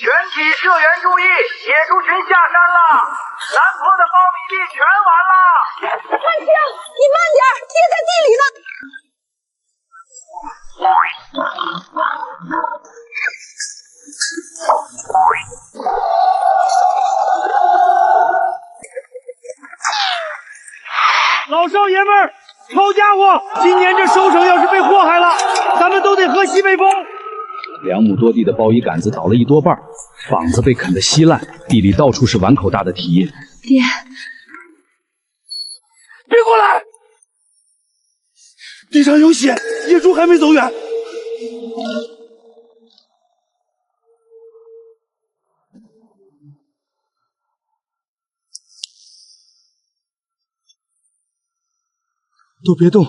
全体社员注意，野猪群下山了，南坡的苞米地全完了。汉卿，你慢点，爹在地里呢。老少爷们儿，好家伙，今年这收成要是被祸害了，咱们都得喝西北风。2亩多地的苞米杆子倒了一多半，膀子被啃得稀烂，地里到处是碗口大的蹄印。爹，别过来！地上有血，野猪还没走远。都别动！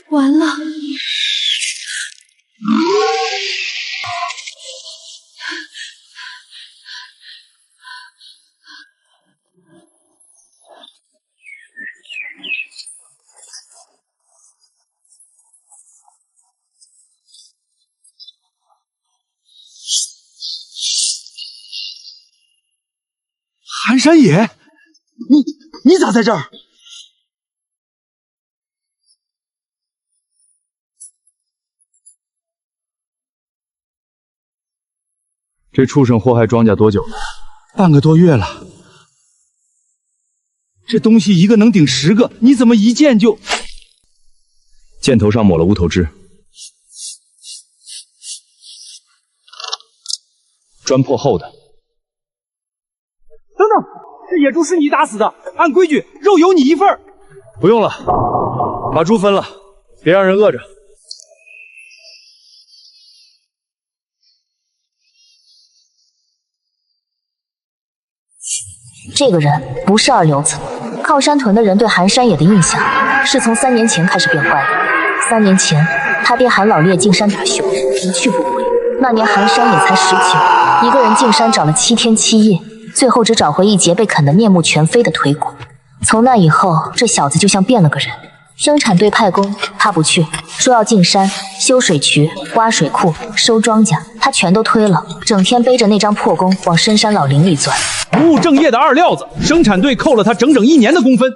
完了。寒山野，你咋在这儿？这畜生祸害庄稼多久了？半个多月了。这东西一个能顶10个，你怎么一见就……箭头上抹了乌头汁，砖破后的。等等，这野猪是你打死的，按规矩肉有你一份。不用了，把猪分了，别让人饿着。这个人不是二流子，靠山屯的人对寒山野的印象是从3年前开始变坏的。3年前，他爹寒老烈进山打熊，一去不回。那年寒山野才19，一个人进山找了7天7夜，最后只找回一截被啃得面目全非的腿骨。从那以后，这小子就像变了个人。生产队派工，他不去，说要进山修水渠、挖水库、收庄稼，他全都推了，整天背着那张破工往深山老林里钻。不务正业的二料子，生产队扣了他整整1年的工分。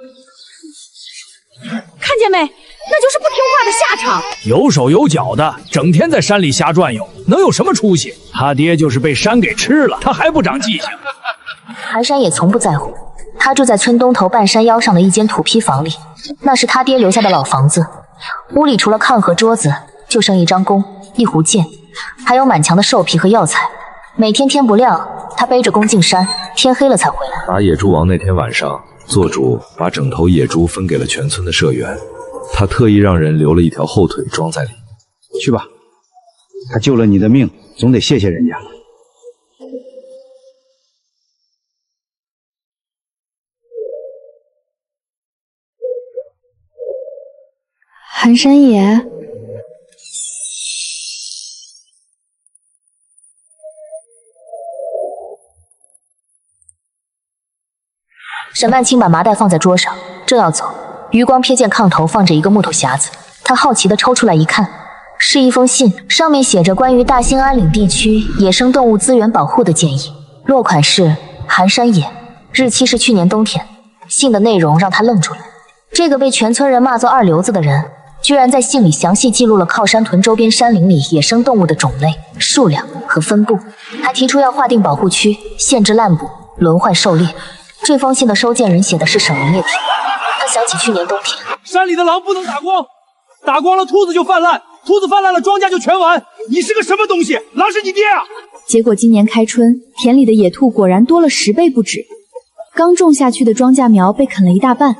看见没？那就是不听话的下场。有手有脚的，整天在山里瞎转悠，能有什么出息？他爹就是被山给吃了，他还不长记性。寒山也从不在乎，他住在村东头半山腰上的一间土坯房里，那是他爹留下的老房子。屋里除了炕和桌子，就剩一张弓、一壶箭，还有满墙的兽皮和药材。每天天不亮，他背着弓进山，天黑了才回来。打野猪王那天晚上，做主把整头野猪分给了全村的社员，他特意让人留了一条后腿装在里。去吧，他救了你的命，总得谢谢人家。寒山野，沈曼青把麻袋放在桌上，正要走，余光瞥见炕头放着一个木头匣子，他好奇地抽出来一看，是一封信，上面写着关于大兴安岭地区野生动物资源保护的建议，落款是寒山野，日期是去年冬天。信的内容让他愣住了，这个被全村人骂作二流子的人，居然在信里详细记录了靠山屯周边山林里野生动物的种类、数量和分布，还提出要划定保护区，限制滥捕、轮换狩猎。这封信的收件人写的是省林业厅。他想起去年冬天，山里的狼不能打光，打光了兔子就泛滥，兔子泛滥了庄稼就全完。你是个什么东西？狼是你爹啊！结果今年开春，田里的野兔果然多了10倍不止，刚种下去的庄稼苗被啃了一大半。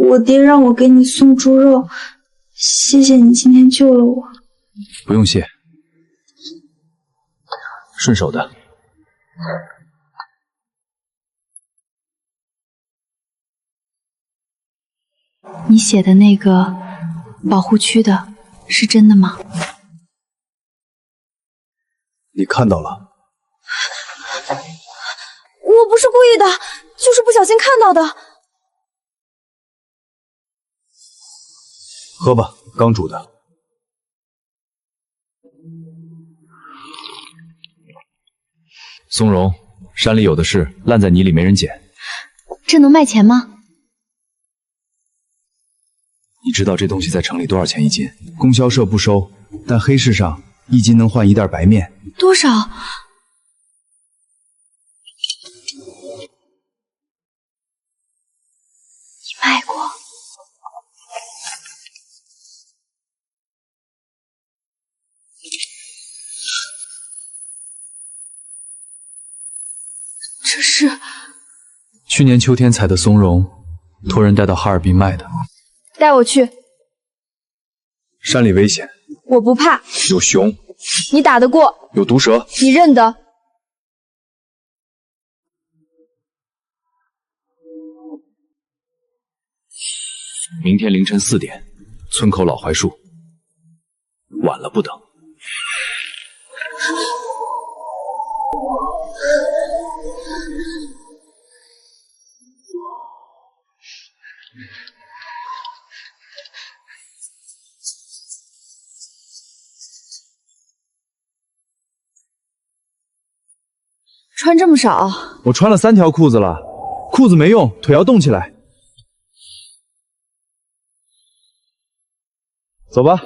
我爹让我给你送猪肉，谢谢你今天救了我。不用谢，顺手的。你写的那个保护区的是真的吗？你看到了？我不是故意的，就是不小心看到的。喝吧，刚煮的。松茸，山里有的是，烂在泥里没人捡。这能卖钱吗？你知道这东西在城里多少钱一斤？供销社不收，但黑市上一斤能换1袋白面。多少？你卖过？这是去年秋天采的松茸，托人带到哈尔滨卖的。带我去。山里危险，我不怕。有熊，你打得过。有毒蛇，你认得。明天凌晨4点，村口老槐树。晚了不等。穿这么少？我穿了3条裤子了，裤子没用，腿要动起来。走吧。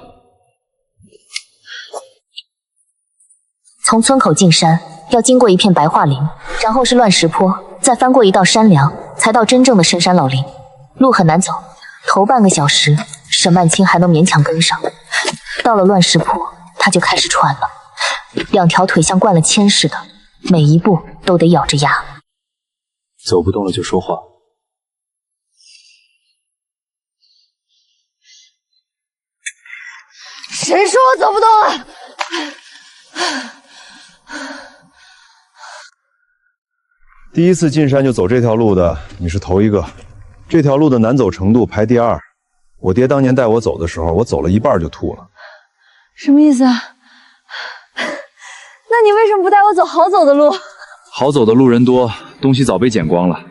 从村口进山，要经过一片白桦林，然后是乱石坡，再翻过一道山梁，才到真正的深山老林。路很难走，头半个小时，沈曼青还能勉强跟上。到了乱石坡，他就开始喘了，2条腿像灌了铅似的，每一步都得咬着牙。走不动了就说话。谁说我走不动了？第一次进山就走这条路的，你是头一个。这条路的难走程度排第2。我爹当年带我走的时候，我走了一半就吐了。什么意思啊？那你为什么不带我走好走的路？好走的路人多，东西早被捡光了。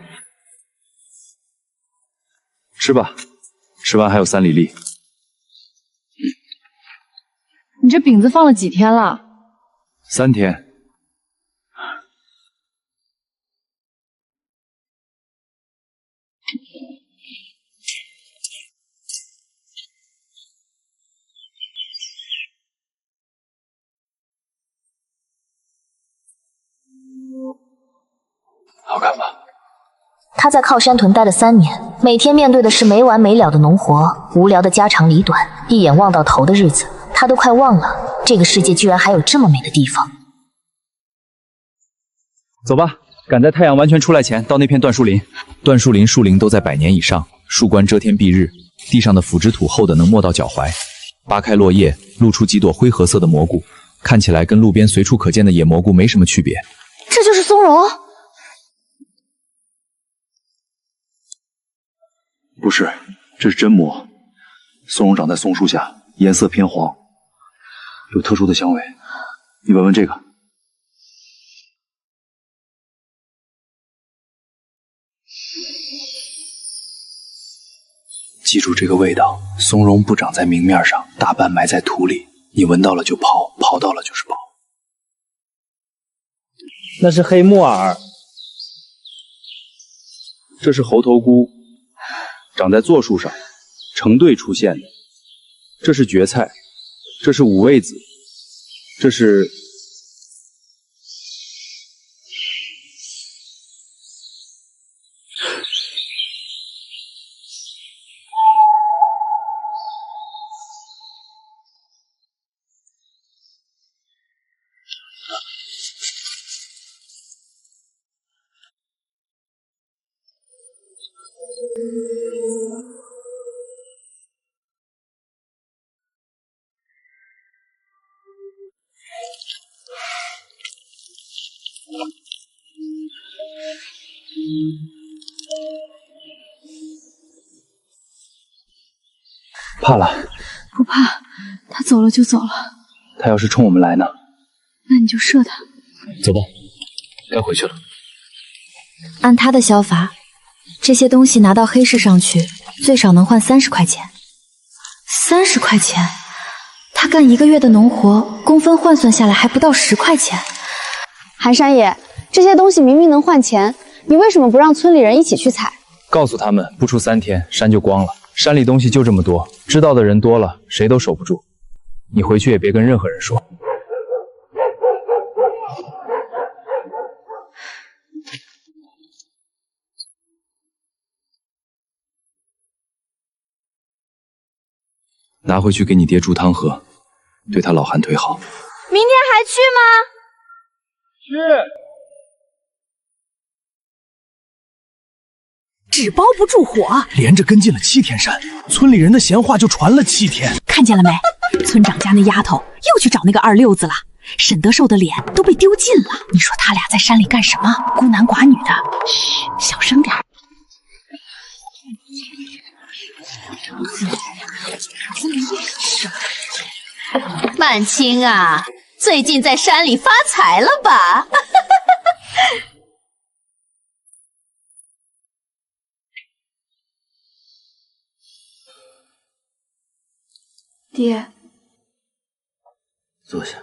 吃吧，吃完还有3里地。你这饼子放了几天了？3天。好看吧？他在靠山屯待了3年，每天面对的是没完没了的农活，无聊的家长里短，一眼望到头的日子，他都快忘了这个世界居然还有这么美的地方。走吧，赶在太阳完全出来前到那片椴树林。椴树林树龄都在100年以上，树冠遮天蔽日，地上的腐殖土厚的能没到脚踝。扒开落叶，露出几朵灰褐色的蘑菇，看起来跟路边随处可见的野蘑菇没什么区别。这就是松茸？不是，这是真蘑。松茸长在松树下，颜色偏黄，有特殊的香味。你闻闻这个。记住这个味道，松茸不长在明面上，大半埋在土里。你闻到了就刨，刨到了就是宝。那是黑木耳。这是猴头菇，长在柞树上，成对出现的。这是蕨菜，这是五味子，这是怕了？不怕，他走了就走了。他要是冲我们来呢？那你就射他。走吧，该回去了。按他的消法，这些东西拿到黑市上去，最少能换30块钱。30块钱，他干1个月的农活，工分换算下来还不到10块钱。寒山爷，这些东西明明能换钱，你为什么不让村里人一起去采？告诉他们，不出3天，山就光了。山里东西就这么多，知道的人多了，谁都守不住。你回去也别跟任何人说。拿回去给你爹煮汤喝，对他老寒腿好。明天还去吗？去。纸包不住火，连着跟进了7天山，村里人的闲话就传了7天。看见了没？村长家那丫头又去找那个二溜子了，沈德寿的脸都被丢尽了。你说他俩在山里干什么？孤男寡女的，嘘，小声点。曼青啊，最近在山里发财了吧？爹，坐下。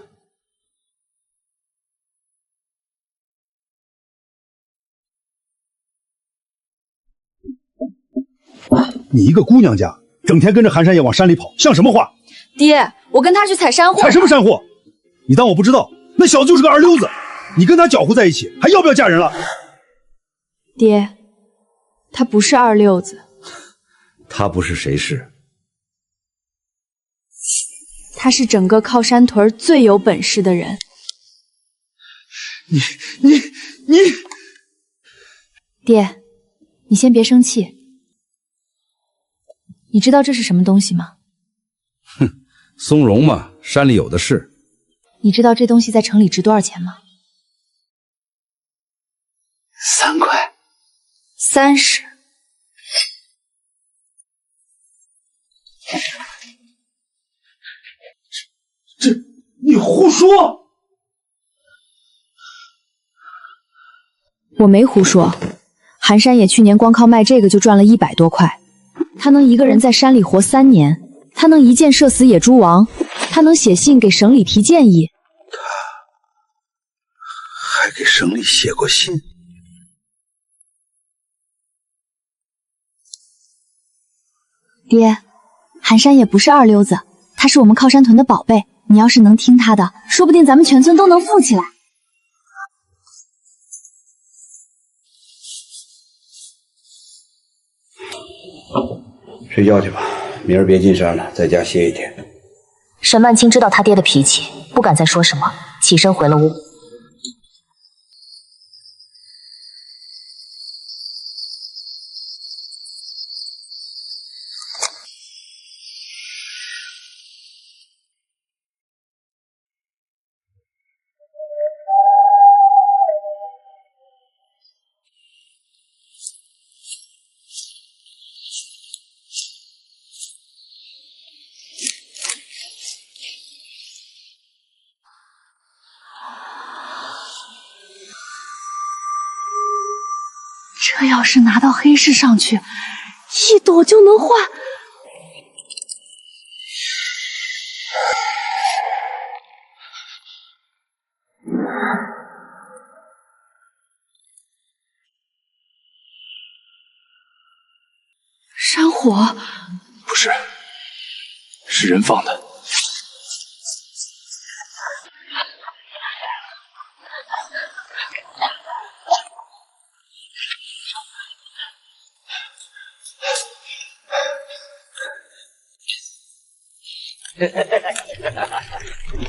你一个姑娘家，整天跟着寒山爷往山里跑，像什么话？爹，我跟他去采山货。采什么山货？你当我不知道？那小子就是个二溜子，你跟他搅和在一起，还要不要嫁人了？爹，他不是二溜子。他不是谁是？他是整个靠山屯最有本事的人。你，爹，你先别生气。你知道这是什么东西吗？哼，松茸嘛，山里有的是。你知道这东西在城里值多少钱吗？3块。30。你胡说！我没胡说，寒山野去年光靠卖这个就赚了100多块。他能一个人在山里活3年，他能一箭射死野猪王，他能写信给省里提建议，还给省里写过信。爹，寒山野不是二溜子，他是我们靠山屯的宝贝。你要是能听他的，说不定咱们全村都能富起来。睡觉去吧，明儿别进山了，在家歇1天。沈曼青知道他爹的脾气，不敢再说什么，起身回了屋。这要是拿到黑市上去，1朵就能换。山火？不是，是人放的。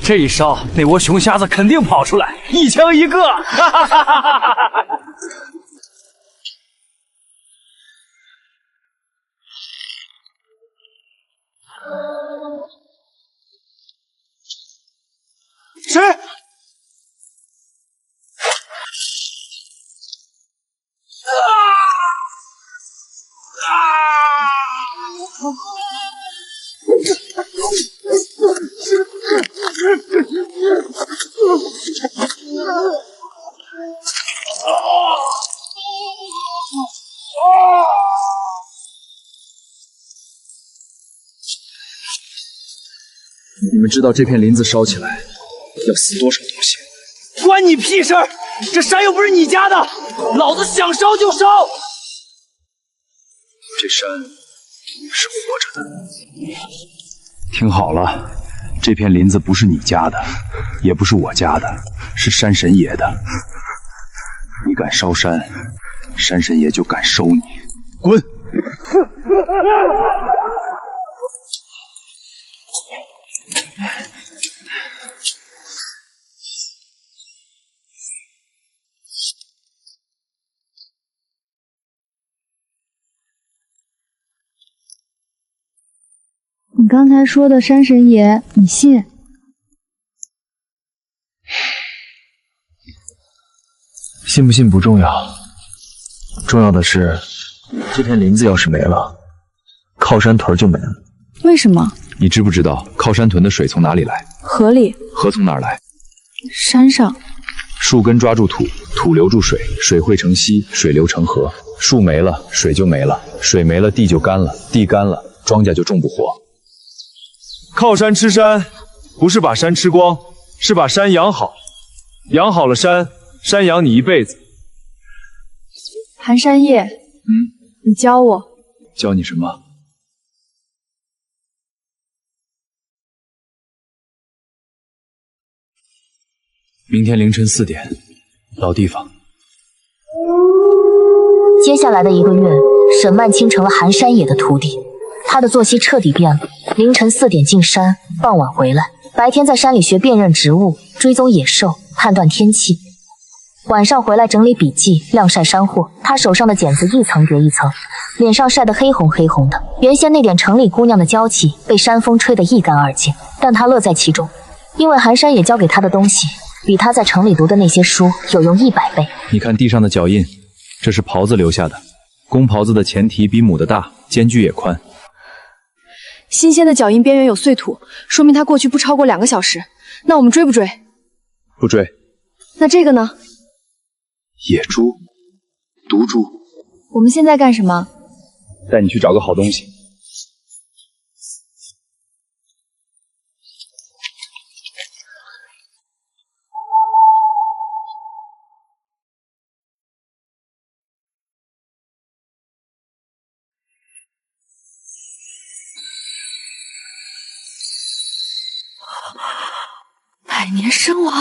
这一烧，那窝熊瞎子肯定跑出来，一枪一个！谁？你们知道这片林子烧起来要死多少东西？关你屁事儿！这山又不是你家的，老子想烧就烧。这山是活着的。听好了，这片林子不是你家的，也不是我家的，是山神爷的。你敢烧山，山神爷就敢收你。滚！你刚才说的山神爷，你信？信不信不重要，重要的是这片林子要是没了，靠山屯就没了。为什么？你知不知道靠山屯的水从哪里来？河里。河从哪儿来？山上。树根抓住土，土留住水，水汇成溪，水流成河。树没了，水就没了，水没了，地就干了，地干了，庄稼就种不活。靠山吃山，不是把山吃光，是把山养好，养好了山，山养你一辈子。寒山叶，你教我。教你什么？明天凌晨4点，老地方。接下来的1个月，沈曼青成了寒山野的徒弟。他的作息彻底变了，凌晨4点进山，傍晚回来，白天在山里学辨认植物、追踪野兽、判断天气，晚上回来整理笔记、晾晒山货。他手上的茧子一层叠一层，脸上晒得黑红黑红的。原先那点城里姑娘的娇气被山风吹得一干二净，但他乐在其中，因为寒山野教给他的东西比他在城里读的那些书有用100倍。你看地上的脚印，这是狍子留下的。公狍子的前蹄比母的大，间距也宽。新鲜的脚印边缘有碎土，说明它过去不超过2个小时。那我们追不追？不追。那这个呢？野猪、毒猪。我们现在干什么？带你去找个好东西。百年身亡，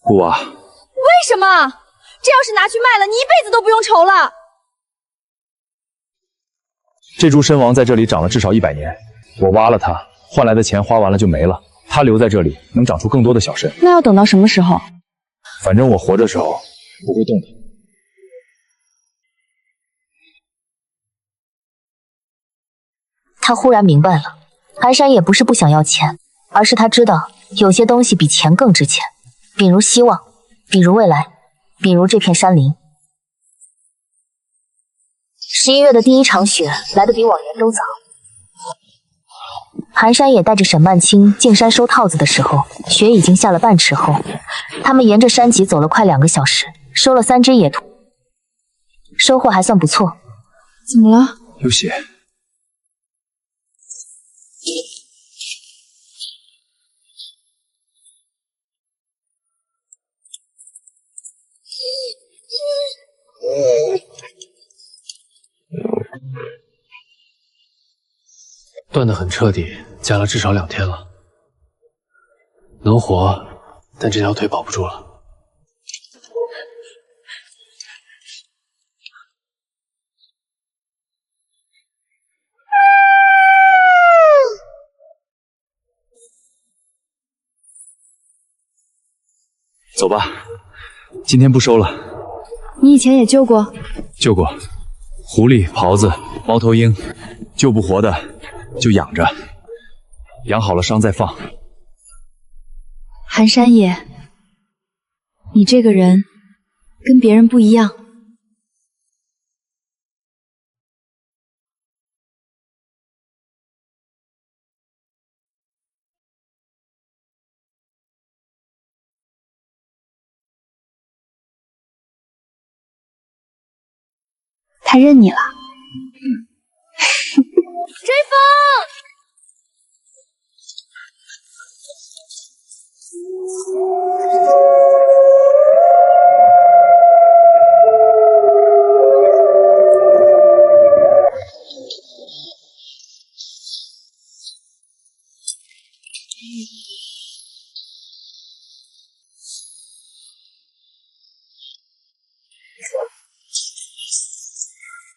不挖。为什么？这要是拿去卖了，你一辈子都不用愁了。这株参王在这里长了至少100年，我挖了它，换来的钱花完了就没了。它留在这里，能长出更多的小参。那要等到什么时候？反正我活着时候不会动它。他忽然明白了，寒山也不是不想要钱，而是他知道有些东西比钱更值钱，比如希望，比如未来，比如这片山林。11月的第1场雪来得比往年都早。寒山也带着沈曼青进山收套子的时候，雪已经下了半尺厚。他们沿着山脊走了快2个小时，收了3只野兔，收获还算不错。怎么了？有血。断得很彻底，夹了至少2天了。能活，但这条腿保不住了。走吧，今天不收了。你以前也救过？救过，狐狸、狍子、猫头鹰，救不活的就养着，养好了伤再放。寒山野，你这个人跟别人不一样。他认你了。追风！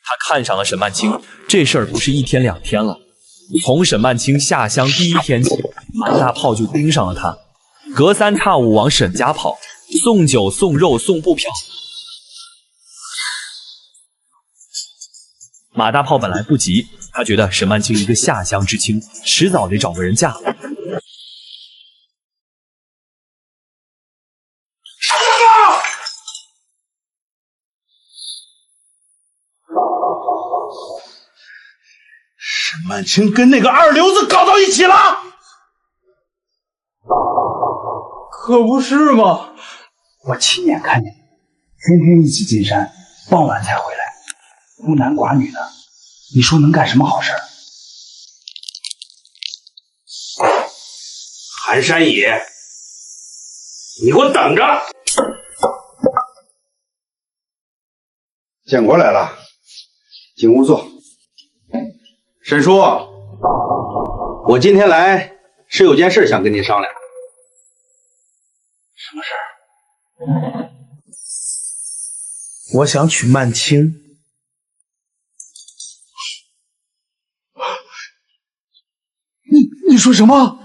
他看上了沈曼青，这事儿不是一天两天了。从沈曼青下乡第一天起，马大炮就盯上了他，隔三差五往沈家跑，送酒送肉送布票。马大炮本来不急，他觉得沈曼青一个下乡知青，迟早得找个人嫁。沈曼青跟那个二流子搞到一起了，可不是嘛！我亲眼看见，天天一起进山，傍晚才回来，孤男寡女的，你说能干什么好事？韩山野，你给我等着！建国来了，进屋坐。沈叔，我今天来是有件事想跟您商量。什么事儿？我想娶曼青。你说什么？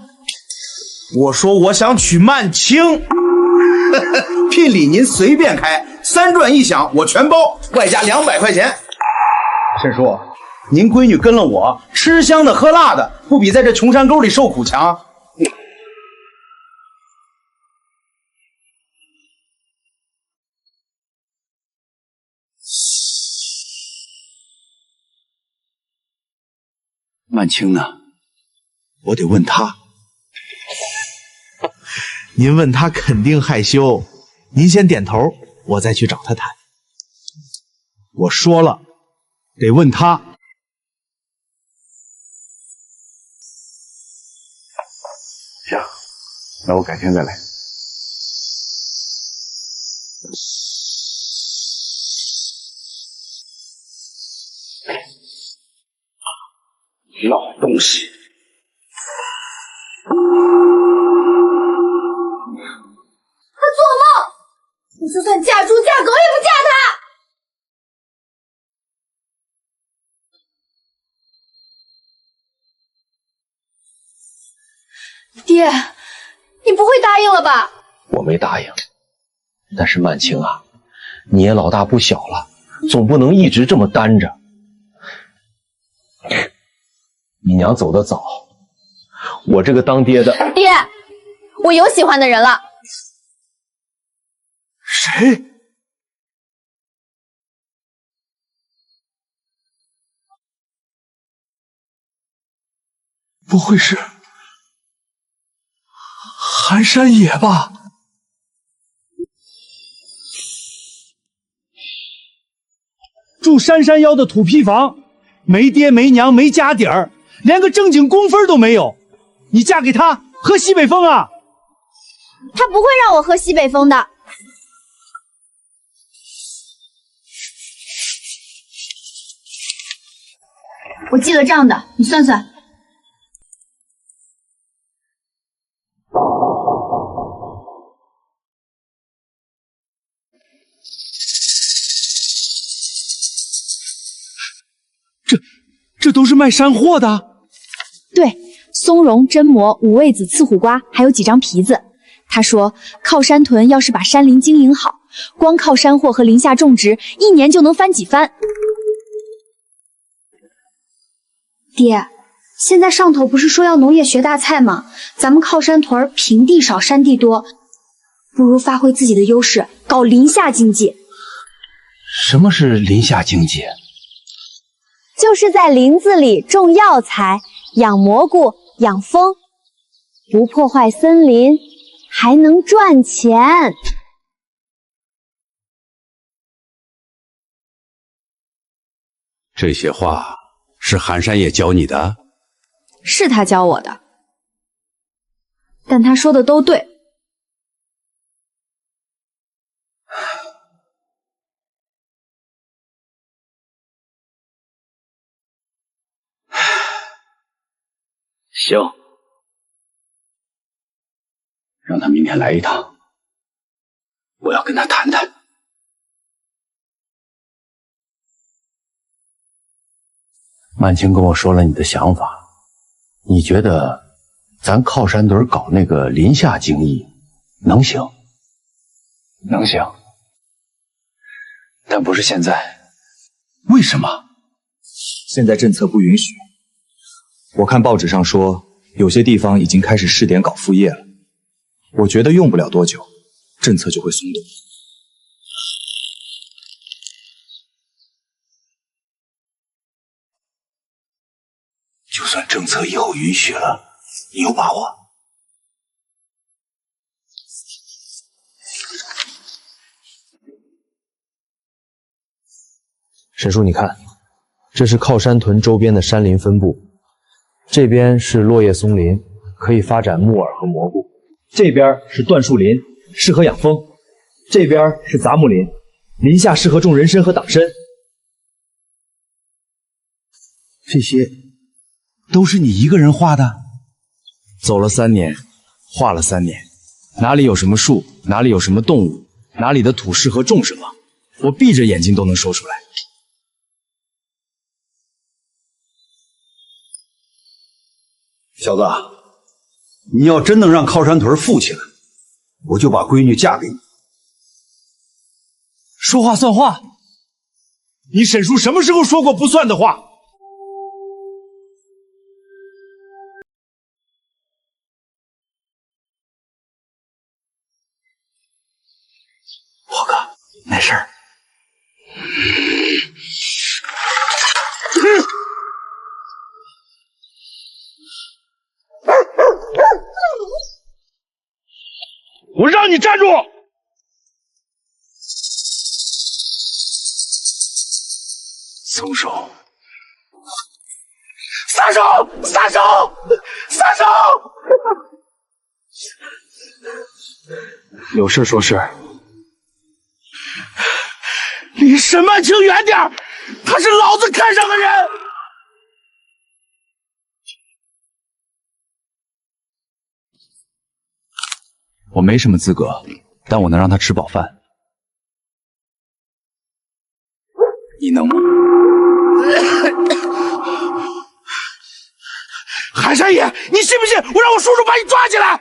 我说我想娶曼青。聘礼您随便开，3转1响我全包，外加200块钱。沈叔，您闺女跟了我，吃香的喝辣的，不比在这穷山沟里受苦强。曼青呢？我得问她。您问她肯定害羞，您先点头，我再去找她谈。我说了，得问她。行，那我改天再来。老东西！他做梦！我就算嫁猪嫁狗也不嫁他！爹，你不会答应了吧？我没答应，但是曼青啊，你也老大不小了，总不能一直这么单着。你娘走得早，我这个当爹的……爹，我有喜欢的人了。谁？不会是寒山野吧？住山山腰的土坯房，没爹没娘没家底儿，连个正经工分都没有。你嫁给他喝西北风啊？他不会让我喝西北风的。我记了账的，你算算。这都是卖山货的。对，松茸、榛蘑、五味子、刺虎瓜，还有几张皮子。他说，靠山屯要是把山林经营好，光靠山货和林下种植，1年就能翻几番。爹，现在上头不是说要农业学大菜吗？咱们靠山屯平地少，山地多，不如发挥自己的优势，搞林下经济。什么是林下经济？就是在林子里种药材，养蘑菇，养蜂，不破坏森林，还能赚钱。这些话是寒山野教你的？是他教我的，但他说的都对。行，让他明天来一趟，我要跟他谈谈。曼青跟我说了你的想法，你觉得咱靠山屯搞那个林下精艺能行？能行，但不是现在。为什么？现在政策不允许。我看报纸上说，有些地方已经开始试点搞副业了。我觉得用不了多久，政策就会松动。就算政策以后允许了，你有把握？沈叔，你看，这是靠山屯周边的山林分布。这边是落叶松林，可以发展木耳和蘑菇；这边是椴树林，适合养蜂；这边是杂木林，林下适合种人参和党参。这些都是你一个人画的？走了3年，画了3年，哪里有什么树，哪里有什么动物，哪里的土适合种什么，我闭着眼睛都能说出来。小子，你要真能让靠山屯富起来，我就把闺女嫁给你。说话算话，你沈叔什么时候说过不算的话？霍哥，没事儿。我让你站住！松手！撒手！撒手！撒手！有事说事。离沈曼青远点，他是老子看上的人。我没什么资格，但我能让他吃饱饭。你能吗？寒山野，你信不信我让我叔叔把你抓起来？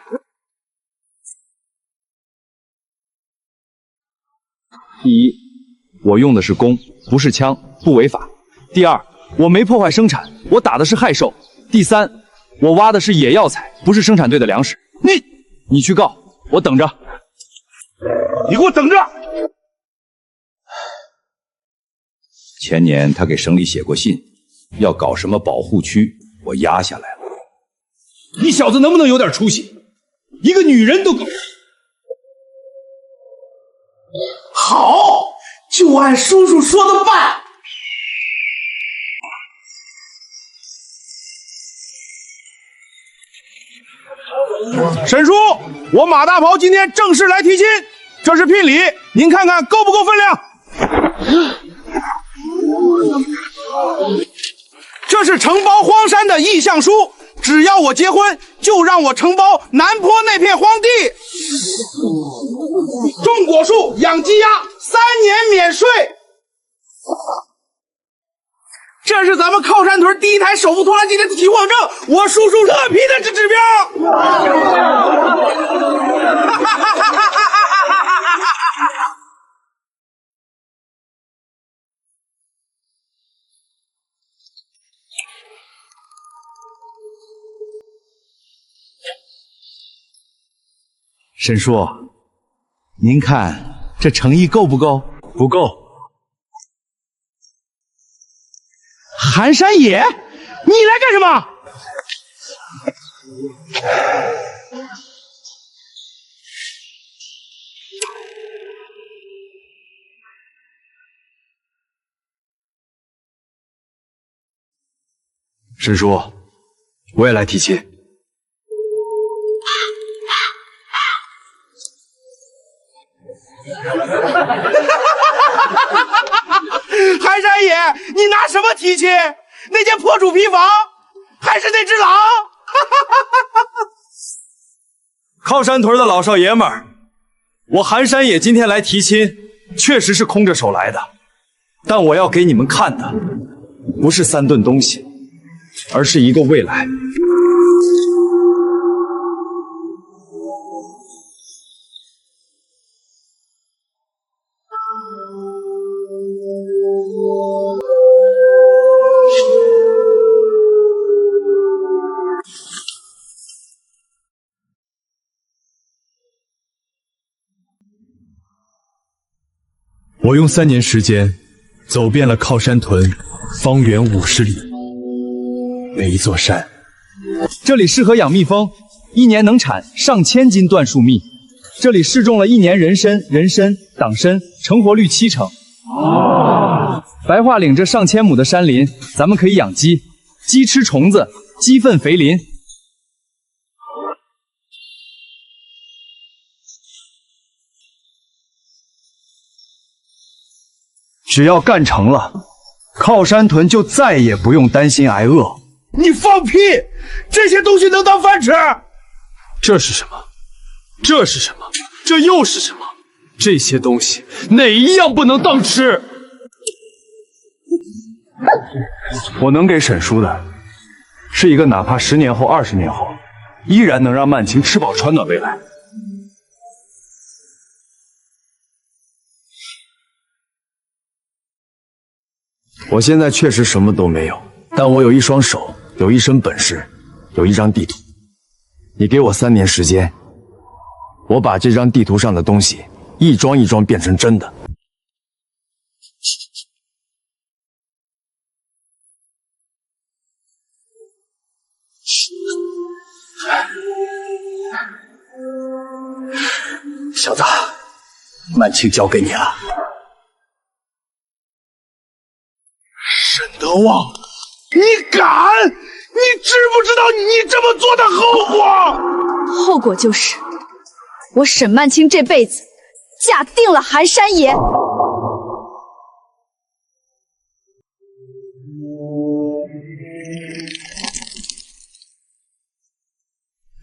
第一，我用的是弓，不是枪，不违法。第二，我没破坏生产，我打的是害兽。第三，我挖的是野药材，不是生产队的粮食。你去告，我等着。你给我等着！前年他给省里写过信，要搞什么保护区，我压下来了。你小子能不能有点出息？一个女人都搞。好，就按叔叔说的办。沈叔，我马大炮今天正式来提亲，这是聘礼，您看看够不够分量？这是承包荒山的意向书，只要我结婚，就让我承包南坡那片荒地，种果树，养鸡鸭，3年免税。这是咱们靠山屯第一台手扶拖拉机的提货证，我叔叔乐批的这指标。沈叔，您看这诚意够不够？不够。寒山野，你来干什么？沈叔，我也来提亲。寒山爷，你拿什么提亲？那间破主坯房，还是那只狼？靠山屯的老少爷们儿，我寒山野今天来提亲，确实是空着手来的。但我要给你们看的，不是3顿东西，而是一个未来。我用3年时间走遍了靠山屯，方圆50里，每一座山。这里适合养蜜蜂，1年能产上千斤椴树蜜。这里试种了1年人参、党参，成活率70%。白桦岭这上千亩的山林，咱们可以养鸡，鸡吃虫子，鸡粪肥林。只要干成了，靠山屯就再也不用担心挨饿。你放屁！这些东西能当饭吃？这是什么？这是什么？这又是什么？这些东西哪一样不能当吃？我能给沈叔的，是一个哪怕10年后、20年后，依然能让曼青吃饱穿暖未来。我现在确实什么都没有，但我有一双手，有一身本事，有一张地图。你给我3年时间，我把这张地图上的东西一桩一桩变成真的。小子，曼青交给你了。沈德旺，你敢？你知不知道你这么做的后果？后果就是我沈曼青这辈子嫁定了寒山爷。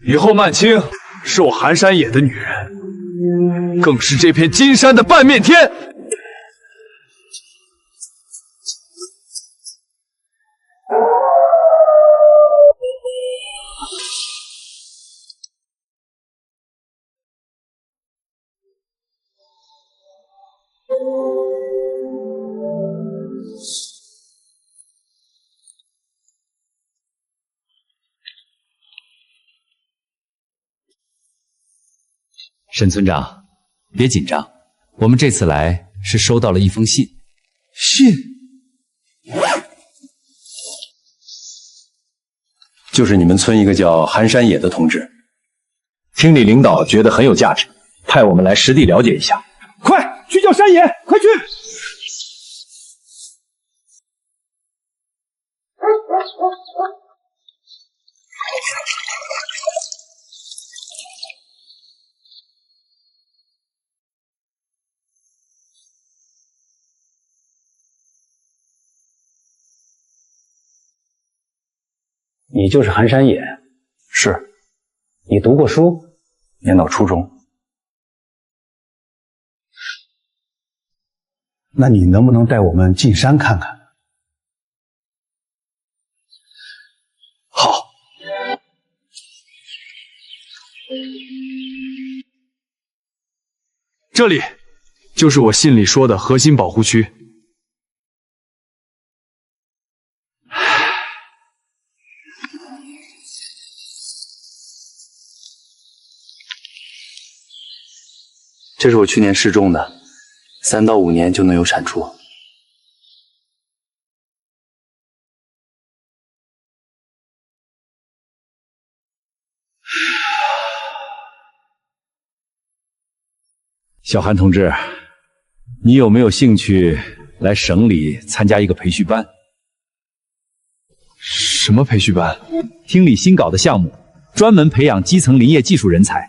以后曼青是我寒山野的女人，更是这片金山的半面天。沈村长，别紧张，我们这次来是收到了一封信。信？就是你们村一个叫寒山野的同志，厅里领导觉得很有价值，派我们来实地了解一下。快去叫山野，快去！你就是寒山野？是。你读过书？念到初中。那你能不能带我们进山看看？好。这里就是我信里说的核心保护区。这是我去年试种的，3到5年就能有产出。小韩同志，你有没有兴趣来省里参加一个培训班？什么培训班？厅里新搞的项目，专门培养基层林业技术人才，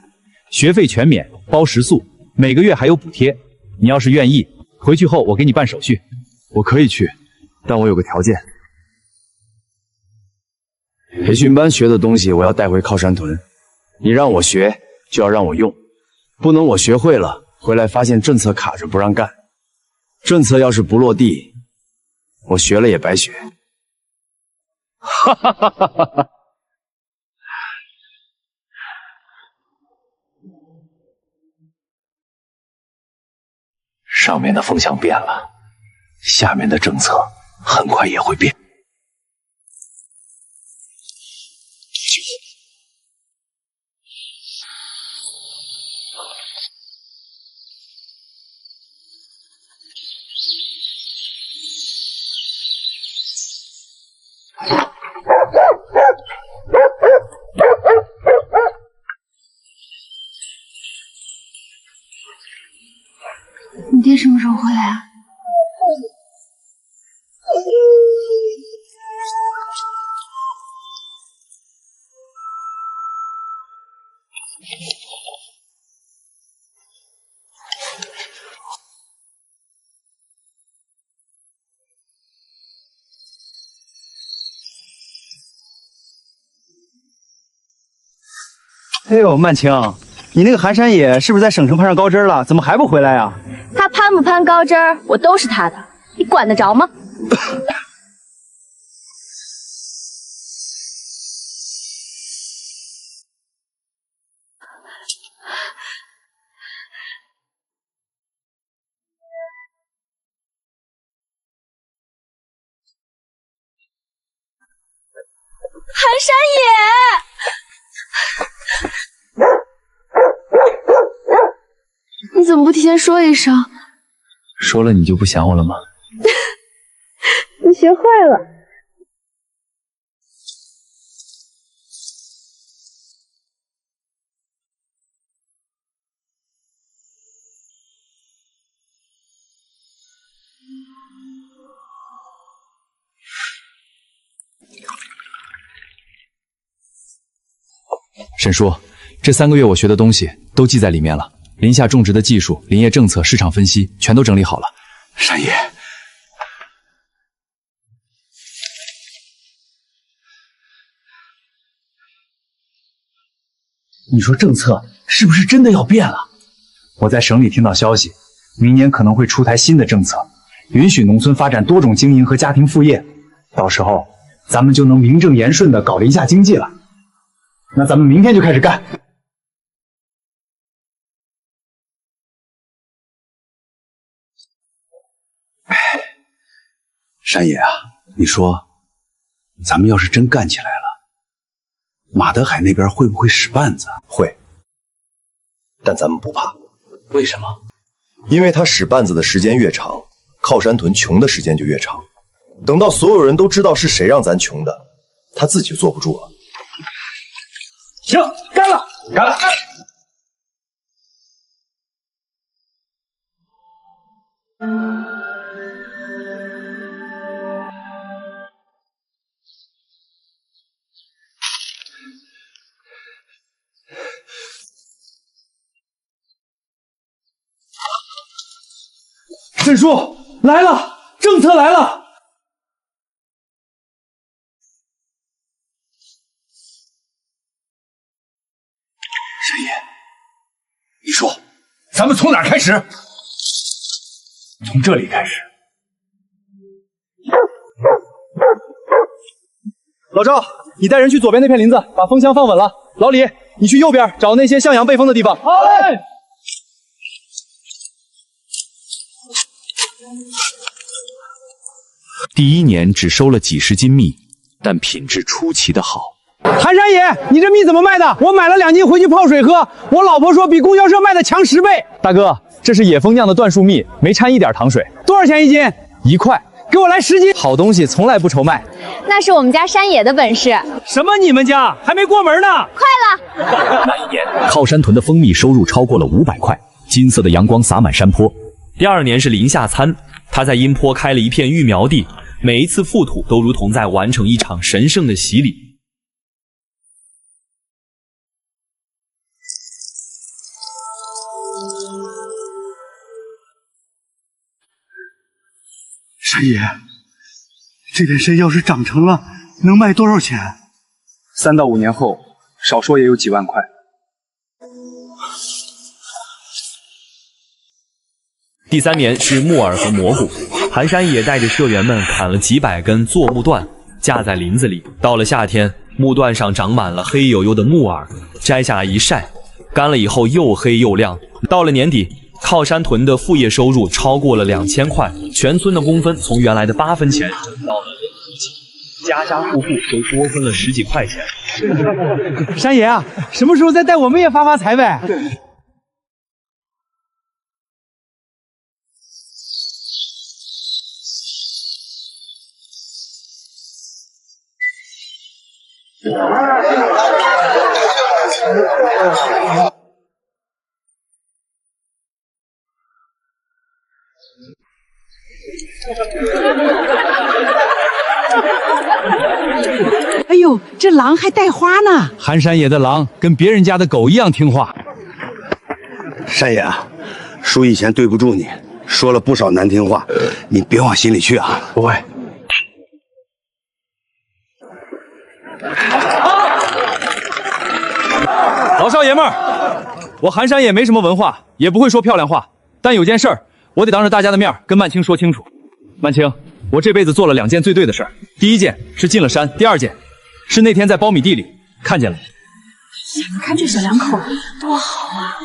学费全免，包食宿，每个月还有补贴。你要是愿意，回去后我给你办手续。我可以去，但我有个条件。培训班学的东西我要带回靠山屯，你让我学就要让我用，不能我学会了回来发现政策卡着不让干。政策要是不落地，我学了也白学。哈哈哈哈哈哈！上面的风向变了，下面的政策很快也会变。你爹什么时候回来啊？哎呦，曼青，你那个寒山野是不是在省城攀上高枝了？怎么还不回来呀？他攀不攀高枝儿，我都是他的，你管得着吗？寒山野，你怎么不提前说一声？说了你就不想我了吗？你学坏了。沈叔，这3个月我学的东西都记在里面了，林下种植的技术、林业政策、市场分析全都整理好了。山野，你说政策是不是真的要变了？我在省里听到消息，明年可能会出台新的政策，允许农村发展多种经营和家庭副业，到时候咱们就能名正言顺地搞林下经济了。那咱们明天就开始干。山野啊，你说，咱们要是真干起来了，马德海那边会不会使绊子？会，但咱们不怕。为什么？因为他使绊子的时间越长，靠山屯穷的时间就越长。等到所有人都知道是谁让咱穷的，他自己就坐不住了。行，干了，干了！沈叔来了，政策来了！山野，你说，咱们从哪儿开始？从这里开始。老赵，你带人去左边那片林子，把风箱放稳了。老李，你去右边找那些向阳背风的地方。好嘞。第1年只收了几十斤蜜，但品质出奇的好。寒山野，你这蜜怎么卖的？我买了2斤回去泡水喝，我老婆说比供销社卖的强10倍。大哥，这是野蜂酿的椴树蜜，没掺一点糖水。多少钱1斤？1块。给我来10斤。好东西从来不愁卖。那是我们家山野的本事。什么你们家？还没过门呢。快了。那1年，靠山屯的蜂蜜收入超过了500块，金色的阳光洒满山坡。第2年是林下参，他在阴坡开了一片育苗地，每一次覆土都如同在完成一场神圣的洗礼。山爷，这片山要是长成了，能卖多少钱？3到5年后，少说也有几万块。第3年是木耳和蘑菇，寒山野带着社员们砍了几百根柞木段，架在林子里。到了夏天，木段上长满了黑黝黝的木耳，摘下来一晒，干了以后又黑又亮。到了年底，靠山屯的副业收入超过了2000块，全村的工分从原来的8分钱涨到了2.7，家家户户都多分了10几块钱。山爷啊，什么时候再带我们也发发财呗？哎呦，这狼还带花呢！寒山野的狼跟别人家的狗一样听话。山野，叔以前对不住你，说了不少难听话，你别往心里去啊。不会。老少爷们儿，我寒山野没什么文化，也不会说漂亮话，但有件事儿，我得当着大家的面跟曼青说清楚。曼青，我这辈子做了2件最对的事儿，第1件是进了山，第2件是那天在苞米地里看见了你。呀，你看这小两口多好啊！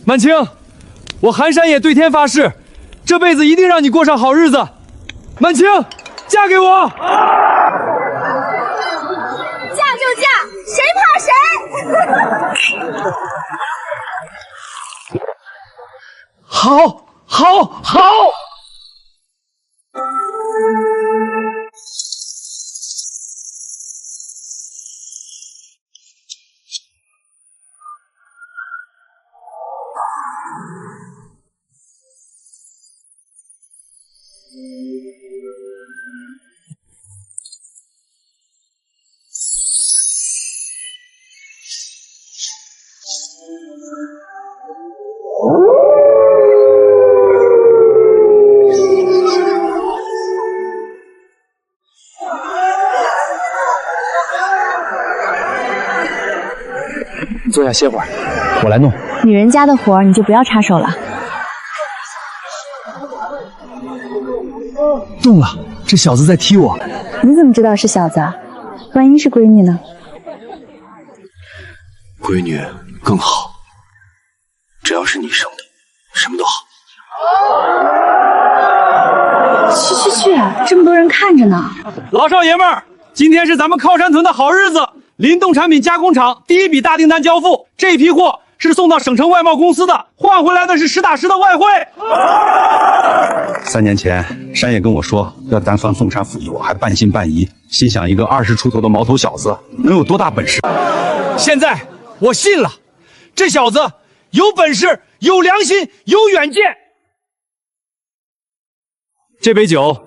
曼青，我寒山野对天发誓，这辈子一定让你过上好日子。曼青，嫁给我！嫁就嫁，谁怕谁？好，好，好！你坐下歇会儿，我来弄。女人家的活你就不要插手了。动了，这小子在踢我。你怎么知道是小子啊？万一是闺女呢？闺女更好，只要是你生的，什么都好。去，这么多人看着呢。老少爷们儿，今天是咱们靠山屯的好日子，林动产品加工厂第1笔大订单交付，这批货是送到省城外贸公司的，换回来的是实打实的外汇。3年前，山野跟我说要单方凤山辅佐，还半信半疑，心想一个20出头的毛头小子能有多大本事？现在我信了，这小子有本事、有良心、有远见。这杯酒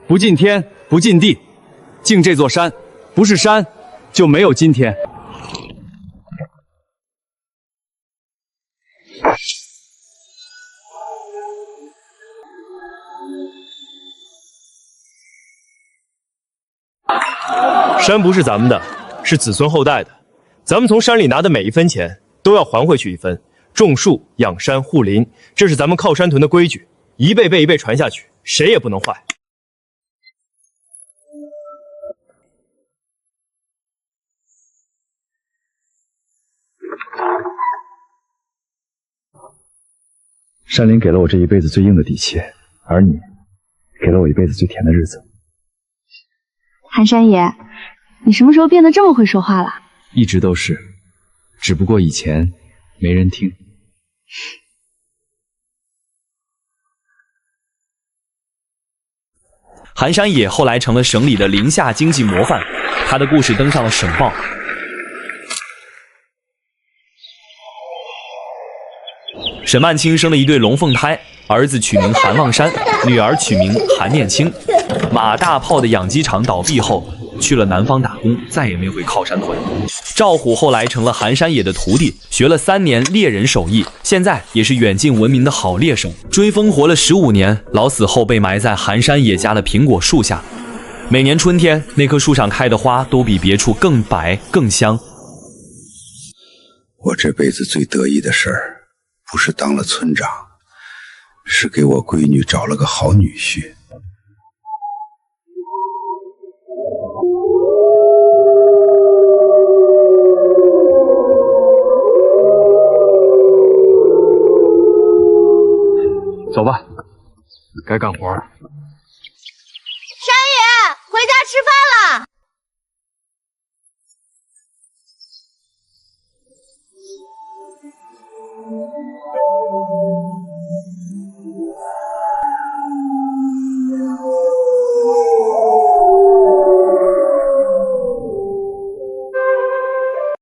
不敬天，不敬地，敬这座山，不是山就没有今天。山不是咱们的，是子孙后代的。咱们从山里拿的每一分钱，都要还回去1分。种树、养山、护林，这是咱们靠山屯的规矩，一辈一辈传下去，谁也不能坏。山林给了我这一辈子最硬的底气，而你给了我一辈子最甜的日子。寒山爷，你什么时候变得这么会说话了？一直都是，只不过以前没人听。韩山野后来成了省里的林下经济模范，他的故事登上了省报。沈曼青生了一对龙凤胎，儿子取名韩望山，女儿取名韩念青。马大炮的养鸡场倒闭后，去了南方打工，再也没回靠山屯。赵虎后来成了韩山野的徒弟，学了3年猎人手艺，现在也是远近闻名的好猎手。追风活了15年，老死后被埋在韩山野家的苹果树下。每年春天，那棵树上开的花都比别处更白更香。我这辈子最得意的事儿，不是当了村长，是给我闺女找了个好女婿。走吧，该干活了。山野，回家吃饭了。